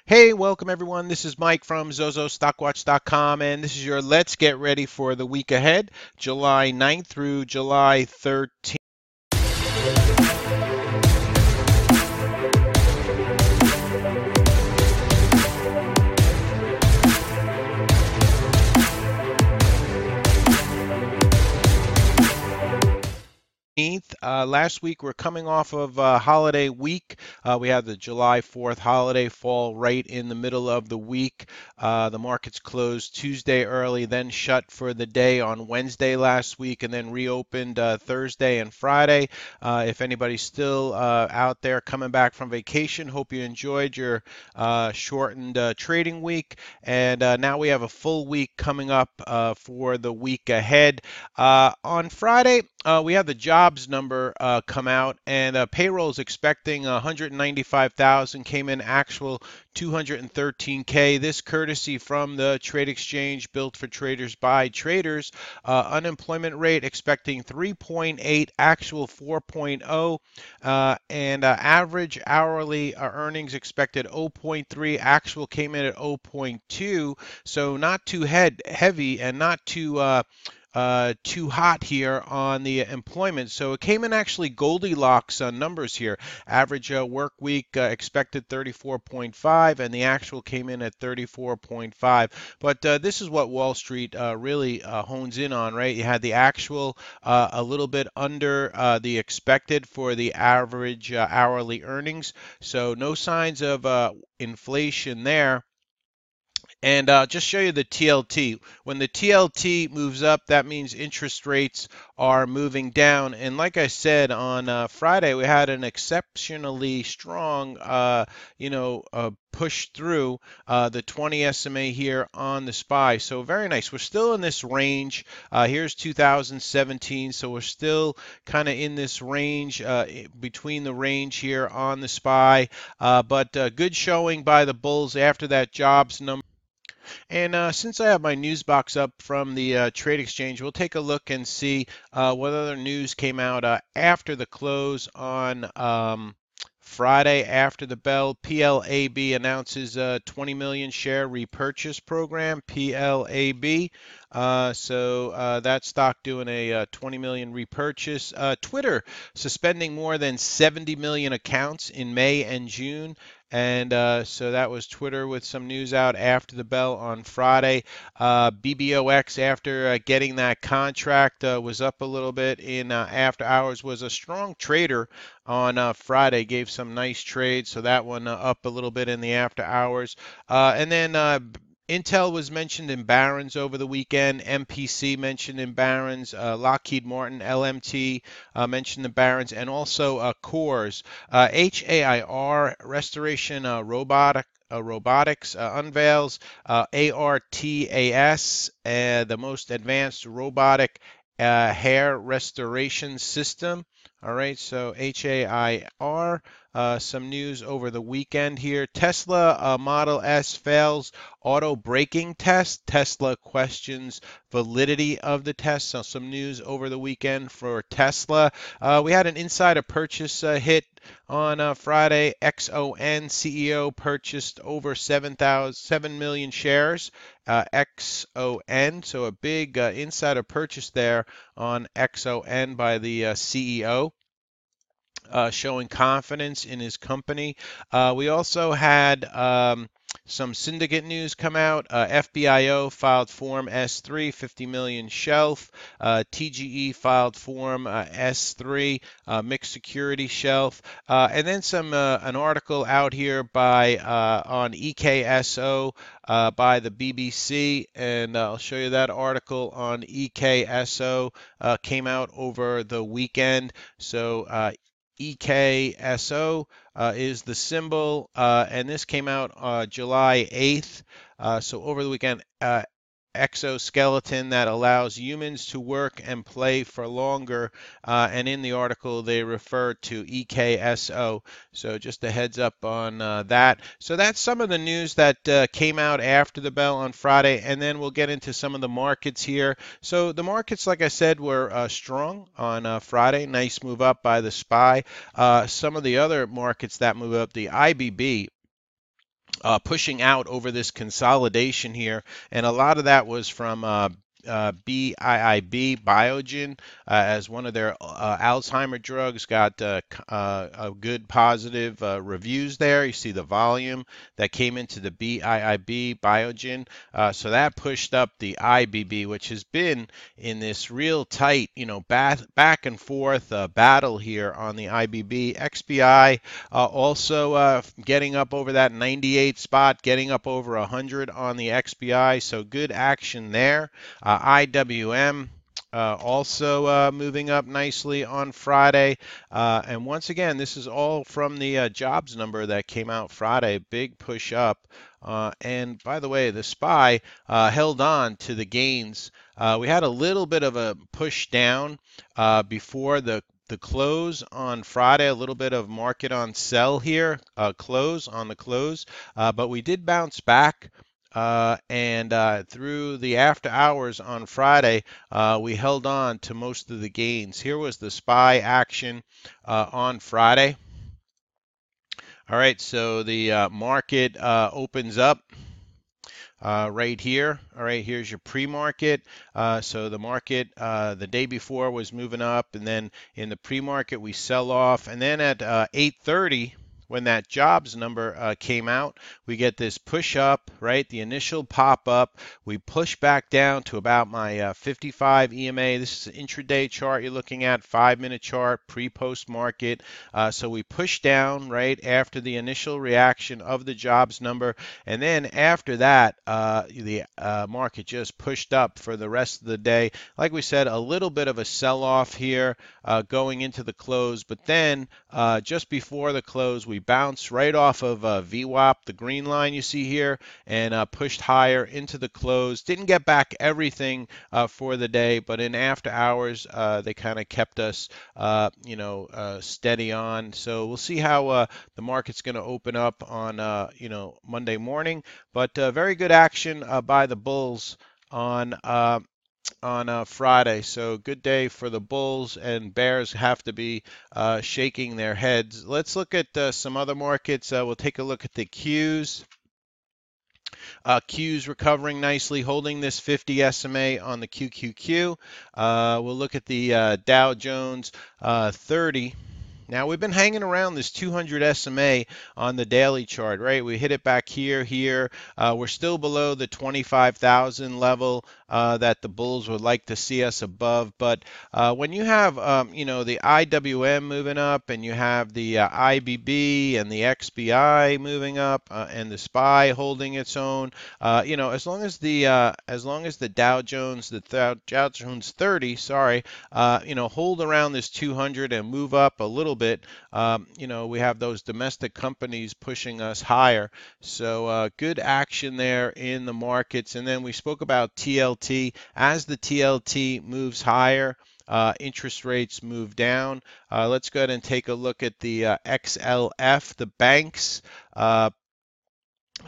Hey, welcome everyone. This is Mike from ZoZoStockWatch.com, and this is your Let's Get Ready for the Week Ahead, July 9th through July 13th. 15th. Last week, we're coming off of holiday week. We had the July 4th holiday fall right in the middle of the week. The markets closed Tuesday early, then shut for the day on Wednesday last week, and then reopened Thursday and Friday. If anybody's still out there coming back from vacation, hope you enjoyed your shortened trading week. And now we have a full week coming up for the week ahead. On Friday, we had the jobs number come out, and payroll is expecting 195,000, came in actual 213K. This courtesy from the trade exchange built for traders by traders. Unemployment rate expecting 3.8, actual 4.0, and average hourly earnings expected 0.3, actual came in at 0.2. So not too heavy and not too hot here on the employment. So it came in actually Goldilocks numbers here. Average work week expected 34.5, and the actual came in at 34.5. But this is what Wall Street really hones in on, right? You had the actual a little bit under the expected for the average hourly earnings. So no signs of inflation there. And just show you the TLT. When the TLT moves up, that means interest rates are moving down. And like I said on Friday, we had an exceptionally strong, push through the 20 SMA here on the SPY. So very nice. We're still in this range. Here's 2017, so we're still kind of in this range, between the range here on the SPY. But good showing by the bulls after that jobs number. And since I have my news box up from the trade exchange, we'll take a look and see what other news came out after the close on Friday after the bell. PLAB announces a 20 million share repurchase program. PLAB. So that stock doing a 20 million repurchase. Twitter suspending more than 70 million accounts in May and June. And so that was Twitter with some news out after the bell on Friday. BBOX, after getting that contract, was up a little bit in after hours, was a strong trader on Friday, gave some nice trades. So that one up a little bit in the after hours. And then Intel was mentioned in Barron's over the weekend. MPC mentioned in Barron's. Lockheed Martin, LMT mentioned in Barron's, and also Coors. HAIR, Restoration Robotics, unveils ARTAS, the most advanced robotic hair restoration system. All right, so HAIR. Some news over the weekend here. Tesla Model S fails auto braking test. Tesla questions validity of the test. So some news over the weekend for Tesla. We had an insider purchase hit on Friday. XON CEO purchased over 7 million shares. XON, so a big insider purchase there on XON by the CEO. Showing confidence in his company. We also had some syndicate news come out. FBIO filed Form S3, 50 million shelf. TGE filed Form S3, mixed security shelf. And then an article out here by on EKSO by the BBC, and I'll show you that article on EKSO. Came out over the weekend. So EKSO is the symbol, and this came out July 8th. So over the weekend, exoskeleton that allows humans to work and play for longer. And in the article, they refer to EKSO. So just a heads up on that. So that's some of the news that came out after the bell on Friday. And then we'll get into some of the markets here. So the markets, like I said, were strong on Friday. Nice move up by the SPY. Some of the other markets that move up, the IBB. pushing out over this consolidation here, and a lot of that was from BIIB Biogen, as one of their Alzheimer drugs got a good positive reviews there. You see the volume that came into the BIIB Biogen, so that pushed up the IBB, which has been in this real tight, back and forth battle here on the IBB. XBI also getting up over that 98 spot, getting up over 100 on the XBI, so good action there. IWM also moving up nicely on Friday. And once again, this is all from the jobs number that came out Friday. Big push up. And by the way, the SPY held on to the gains. We had a little bit of a push down before the close on Friday, a little bit of market on sell here, close on the close, but we did bounce back. And through the after hours on Friday, we held on to most of the gains. Here was the SPY action on Friday. All right, so the market opens up right here. All right, here's your pre-market. So the market the day before was moving up, and then in the pre-market we sell off, and then at 8:30, when that jobs number came out, we get this push up, right? The initial pop up. We push back down to about my 55 EMA. This is an intraday chart you're looking at, 5-minute chart, pre-post market. So we push down right after the initial reaction of the jobs number, and then after that, the market just pushed up for the rest of the day. Like we said, a little bit of a sell-off here going into the close, but then just before the close, we bounced right off of VWAP, the green line you see here, and pushed higher into the close. Didn't get back everything for the day, but in after hours, they kind of kept us, steady on. So we'll see how the market's going to open up on, Monday morning. But very good action by the bulls on Friday. So good day for the bulls, and bears have to be shaking their heads. Let's look at some other markets. We'll take a look at the Qs. Qs recovering nicely, holding this 50 SMA on the QQQ. We'll look at the Dow Jones 30. Now we've been hanging around this 200 SMA on the daily chart, right? We hit it back here. We're still below the 25,000 level that the bulls would like to see us above. But when you have, the IWM moving up, and you have the IBB and the XBI moving up, and the SPY holding its own, as long as the Dow Jones, Dow Jones 30, hold around this 200 and move up a little bit, we have those domestic companies pushing us higher. So good action there in the markets. And then we spoke about TLT. As the TLT moves higher, interest rates move down. Let's go ahead and take a look at the XLF, the banks.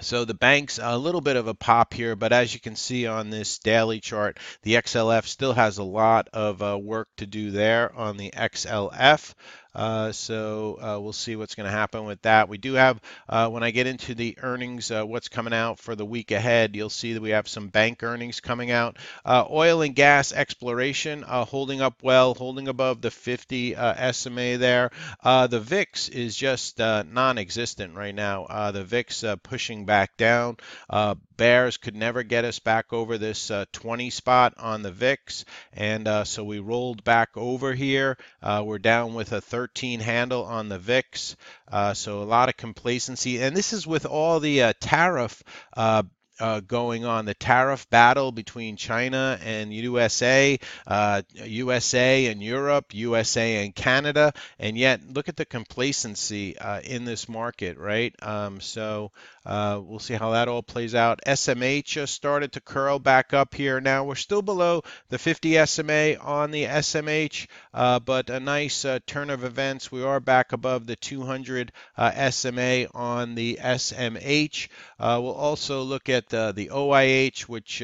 So the banks, a little bit of a pop here, but as you can see on this daily chart, the XLF still has a lot of work to do there on the XLF. So we'll see what's going to happen with that. We do have, when I get into the earnings, what's coming out for the week ahead, you'll see that we have some bank earnings coming out. Oil and gas exploration holding up well, holding above the 50 SMA there. The VIX is just non-existent right now. The VIX pushing back down. Bears could never get us back over this 20 spot on the VIX, and so we rolled back over here. We're down with a 13 handle on the VIX, so a lot of complacency, and this is with all the tariff going on, the tariff battle between China and USA, USA and Europe, USA and Canada, and yet look at the complacency in this market, right? So we'll see how that all plays out. SMH just started to curl back up here. Now we're still below the 50 SMA on the SMH, but a nice turn of events. We are back above the 200 SMA on the SMH. We'll also look at at the OIH, which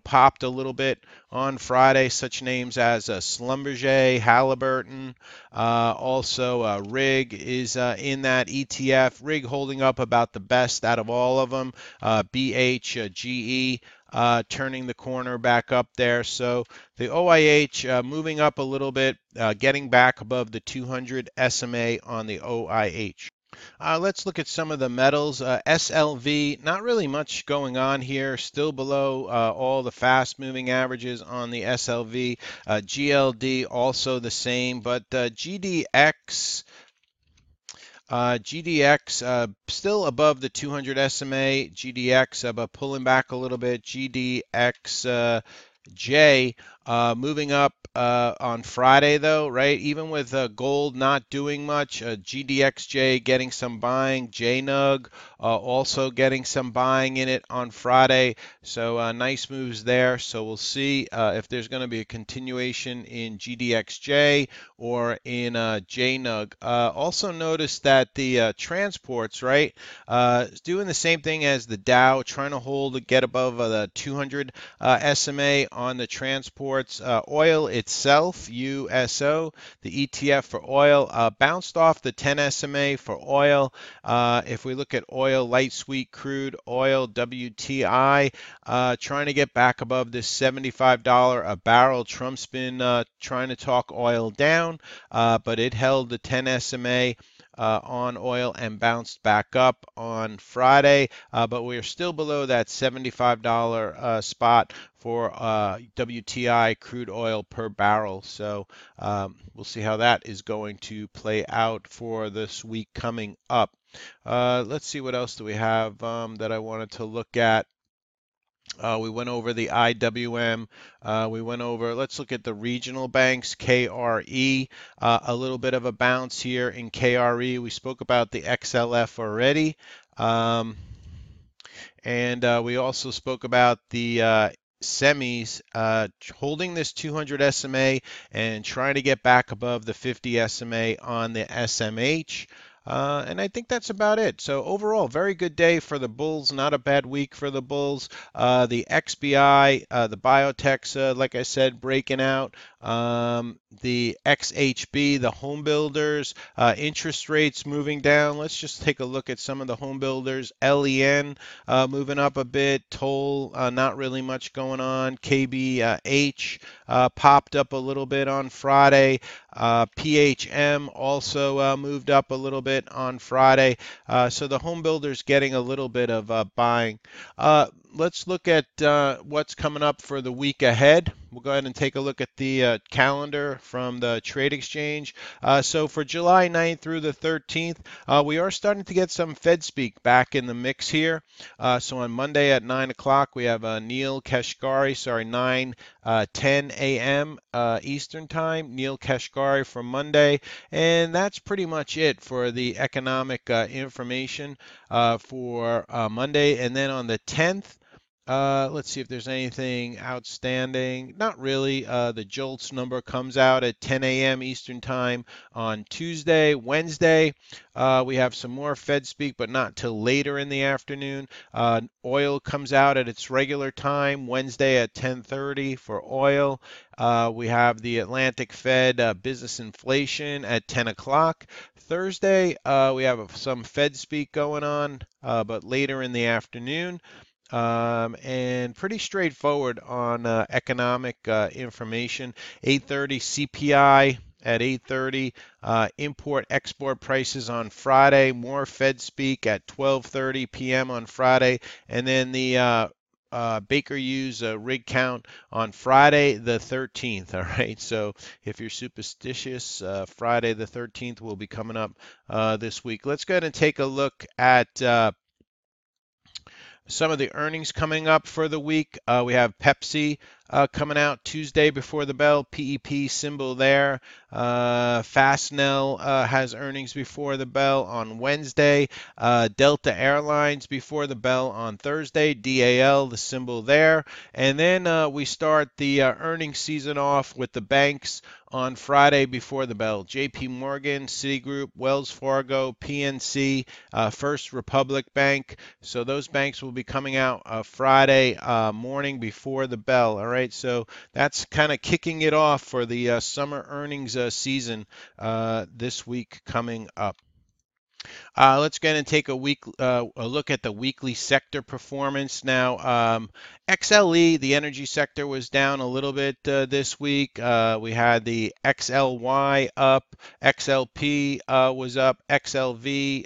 popped a little bit on Friday. Such names as Schlumberger, Halliburton, also Rig is in that ETF. Rig holding up about the best out of all of them. GE. Turning the corner back up there. So the OIH moving up a little bit, getting back above the 200 SMA on the OIH. Let's look at some of the metals. SLV, not really much going on here, still below all the fast moving averages on the SLV. GLD also the same, but GDX still above the 200 SMA. GDX but pulling back a little bit. GDXJ moving up on Friday though, right? Even with gold not doing much, GDXJ getting some buying, JNUG also getting some buying in it on Friday. So nice moves there. So we'll see if there's going to be a continuation in GDXJ or in JNUG. Also notice that the transports, right, is doing the same thing as the Dow, trying to get above the 200 SMA on the transports. Oil itself, USO, the ETF for oil, bounced off the 10 SMA for oil. If we look at oil, light sweet crude oil, WTI, trying to get back above this $75 a barrel. Trump's been trying to talk oil down, but it held the 10 SMA on oil and bounced back up on Friday, but we're still below that $75 spot for WTI crude oil per barrel. So we'll see how that is going to play out for this week coming up. Let's see what else do we have that I wanted to look at. We went over the IWM. Let's look at the regional banks, KRE, a little bit of a bounce here in KRE. We spoke about the XLF already. And we also spoke about the semis holding this 200 SMA and trying to get back above the 50 SMA on the SMH. And I think that's about it. So overall, very good day for the bulls. Not a bad week for the bulls. The XBI, the biotechs, like I said, breaking out. The XHB, the home builders, interest rates moving down. Let's just take a look at some of the home builders. LEN moving up a bit. Toll, not really much going on. KBH popped up a little bit on Friday. PHM also moved up a little bit on Friday. So the home builders getting a little bit of buying. Let's look at what's coming up for the week ahead. We'll go ahead and take a look at the calendar from the Trade Exchange. So for July 9th through the 13th, we are starting to get some Fed speak back in the mix here. So on Monday at 9 o'clock, we have Neil Kashkari, 9:10 a.m. Eastern Time, Neil Kashkari for Monday. And that's pretty much it for the economic information for Monday. And then on the 10th, let's see if there's anything outstanding. Not really. The JOLTS number comes out at 10 a.m. Eastern Time on Tuesday. Wednesday, we have some more Fed speak, but not till later in the afternoon. Oil comes out at its regular time, Wednesday at 10:30 for oil. We have the Atlantic Fed business inflation at 10 o'clock. Thursday, we have some Fed speak going on, but later in the afternoon. And pretty straightforward on economic information. 8:30 CPI at 8:30. Import-export prices on Friday. More Fed speak at 12:30 p.m. on Friday. And then the Baker Hughes rig count on Friday the 13th. All right, so if you're superstitious, Friday the 13th will be coming up this week. Let's go ahead and take a look at some of the earnings coming up for the week. We have Pepsi coming out Tuesday before the bell, PEP symbol there. Fastnell has earnings before the bell on Wednesday. Delta Airlines before the bell on Thursday. DAL, the symbol there. And then we start the earnings season off with the banks on Friday before the bell. JP Morgan, Citigroup, Wells Fargo, PNC, First Republic Bank. So those banks will be coming out Friday morning before the bell. All right, so that's kind of kicking it off for the summer earnings season this week coming up. Let's go ahead and take a look at the weekly sector performance. Now, XLE, the energy sector, was down a little bit this week. We had the XLY up, XLP was up, XLV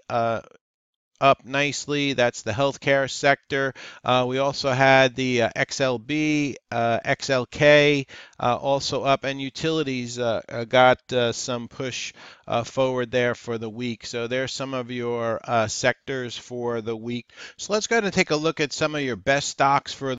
up nicely. That's the healthcare sector. We also had the XLB, XLK also up, and utilities got some push forward there for the week. So there's some of your sectors for the week. So let's go ahead and take a look at some of your best stocks for the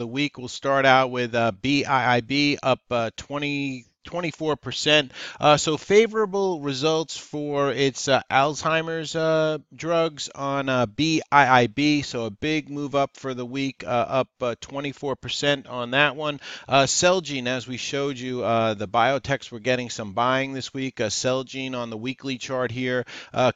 week. We'll start out with BIIB up 24%. So favorable results for its Alzheimer's drugs on BIIB. So a big move up for the week, up 24% on that one. Celgene, as we showed you, the biotechs were getting some buying this week. Celgene on the weekly chart here,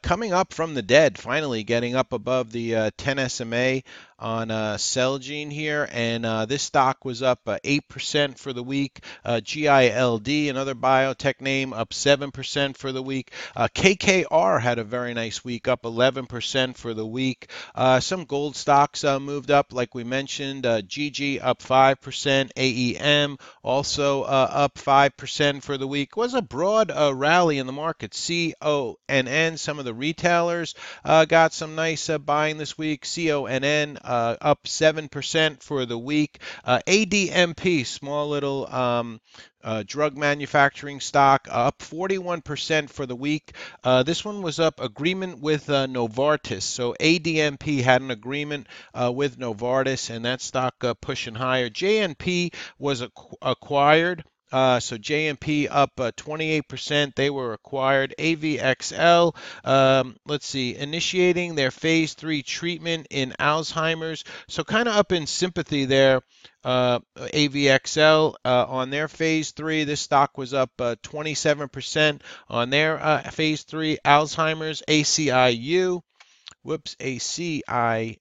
coming up from the dead, finally getting up above the 10 SMA on Celgene here, and this stock was up 8% for the week. GILD, another biotech name, up 7% for the week. KKR had a very nice week, up 11% for the week. Some gold stocks moved up, like we mentioned. GG up 5%. AEM also up 5% for the week. It was a broad rally in the market. CONN, some of the retailers got some nice buying this week. CONN up 7% for the week. ADMP, small little drug manufacturing stock, up 41% for the week. This one was up agreement with Novartis. So ADMP had an agreement with Novartis, and that stock pushing higher. JNP was acquired. So JNP up 28%. They were acquired. AVXL, let's see, initiating their phase 3 treatment in Alzheimer's. So kind of up in sympathy there. AVXL on their phase 3. This stock was up 27% on their phase 3 Alzheimer's. ACIU. Whoops, ACIU.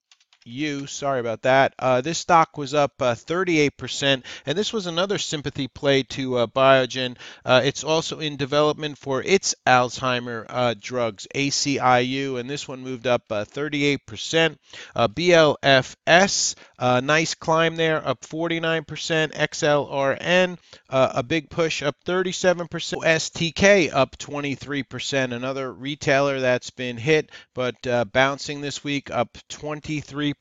Sorry about that. This stock was up 38%, and this was another sympathy play to Biogen. It's also in development for its Alzheimer drugs, ACIU, and this one moved up 38%. BLFS, nice climb there, up 49%. XLRN, a big push, up 37%. STK up 23%, another retailer that's been hit but bouncing this week, up 23%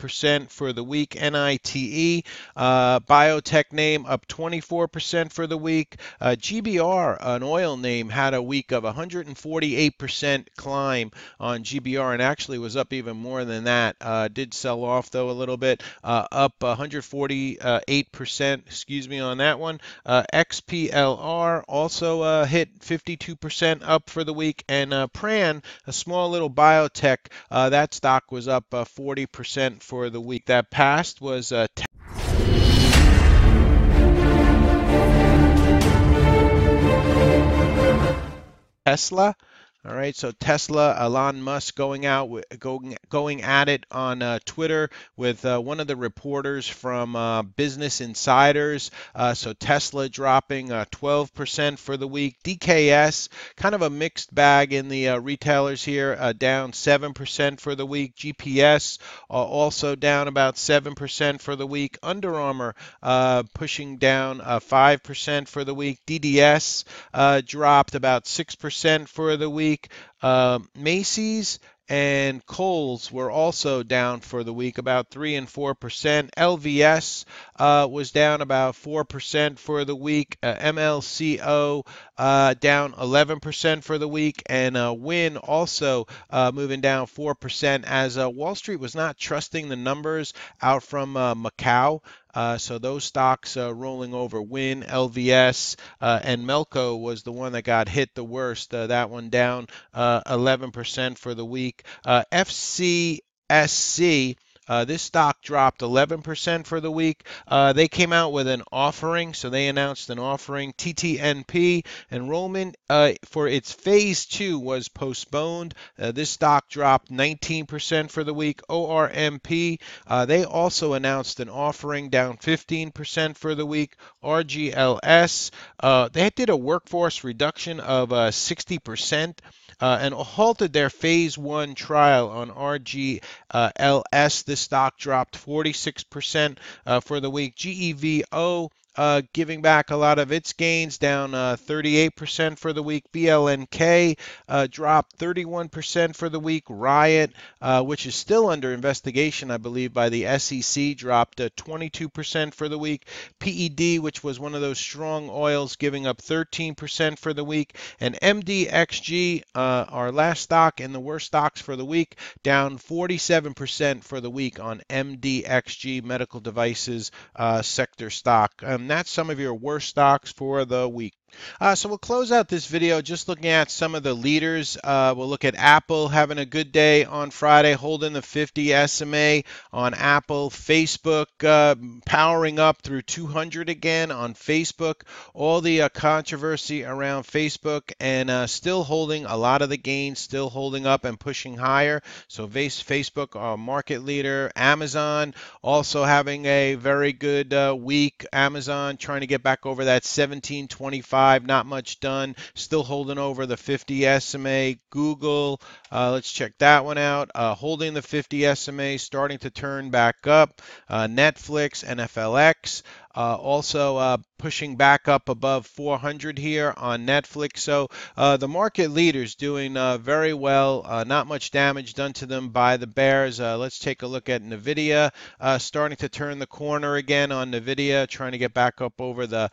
for the week. NITE, biotech name, up 24% for the week. GBR, an oil name, had a week of 148% climb on GBR, and actually was up even more than that. Did sell off though a little bit, up 148%, excuse me, on that one. XPLR also hit 52% up for the week, and Pran, a small little biotech, that stock was up 40% for the week. That passed was Tesla. All right, so Tesla, Elon Musk going at it on Twitter with one of the reporters from Business Insiders. So Tesla dropping 12% for the week. DKS, kind of a mixed bag in the retailers here, down 7% for the week. GPS also down about 7% for the week. Under Armour pushing down 5% for the week. DDS dropped about 6% for the week. Macy's and Kohl's were also down for the week, about 3 and 4%. LVS was down about 4% for the week. MLCO down 11% for the week, and Win also moving down 4% as Wall Street was not trusting the numbers out from Macau. So those stocks rolling over. Win, LVS, and Melco was the one that got hit the worst. That one down 11% for the week. FCSC. This stock dropped 11% for the week. They came out with an offering, so they announced an offering. TTNP enrollment for its phase 2 was postponed. This stock dropped 19% for the week. ORMP, they also announced an offering, down 15% for the week. RGLS, they did a workforce reduction of 60%. And halted their phase 1 trial on RGLS. This stock dropped 46% for the week. GEVO giving back a lot of its gains, down 38% for the week. BLNK dropped 31% for the week. Riot, which is still under investigation, I believe, by the SEC, dropped 22% for the week. PED, which was one of those strong oils, giving up 13% for the week. And MDXG, our last stock and the worst stocks for the week, down 47% for the week on MDXG, medical devices sector stock. That's some of your worst stocks for the week. So we'll close out this video just looking at some of the leaders. We'll look at Apple having a good day on Friday, holding the 50 SMA on Apple. Facebook powering up through 200 again on Facebook. All the controversy around Facebook and still holding a lot of the gains, still holding up and pushing higher. So Facebook, our market leader. Amazon also having a very good week. Amazon trying to get back over that 1725. Not much done. Still holding over the 50 SMA. Google, let's check that one out. Holding the 50 SMA, starting to turn back up. Netflix, NFLX, also pushing back up above 400 here on Netflix. So the market leaders doing very well. Not much damage done to them by the bears. Let's take a look at NVIDIA. Starting to turn the corner again on NVIDIA, trying to get back up over the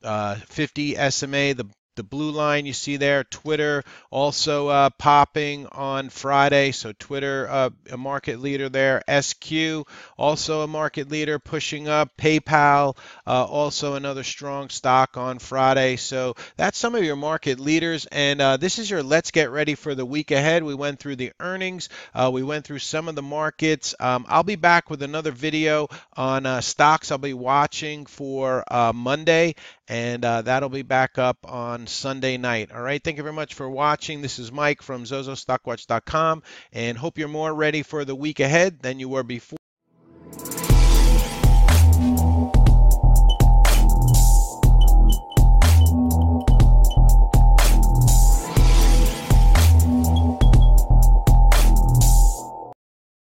50 SMA, the blue line you see there. Twitter also popping on Friday. So Twitter, a market leader there. SQ, also a market leader, pushing up. PayPal, also another strong stock on Friday. So that's some of your market leaders. And this is your let's get ready for the week ahead. We went through the earnings. We went through some of the markets. I'll be back with another video on stocks I'll be watching for Monday. And that'll be back up on Sunday night. All right. Thank you very much for watching. This is Mike from ZoZoStockWatch.com, and hope you're more ready for the week ahead than you were before.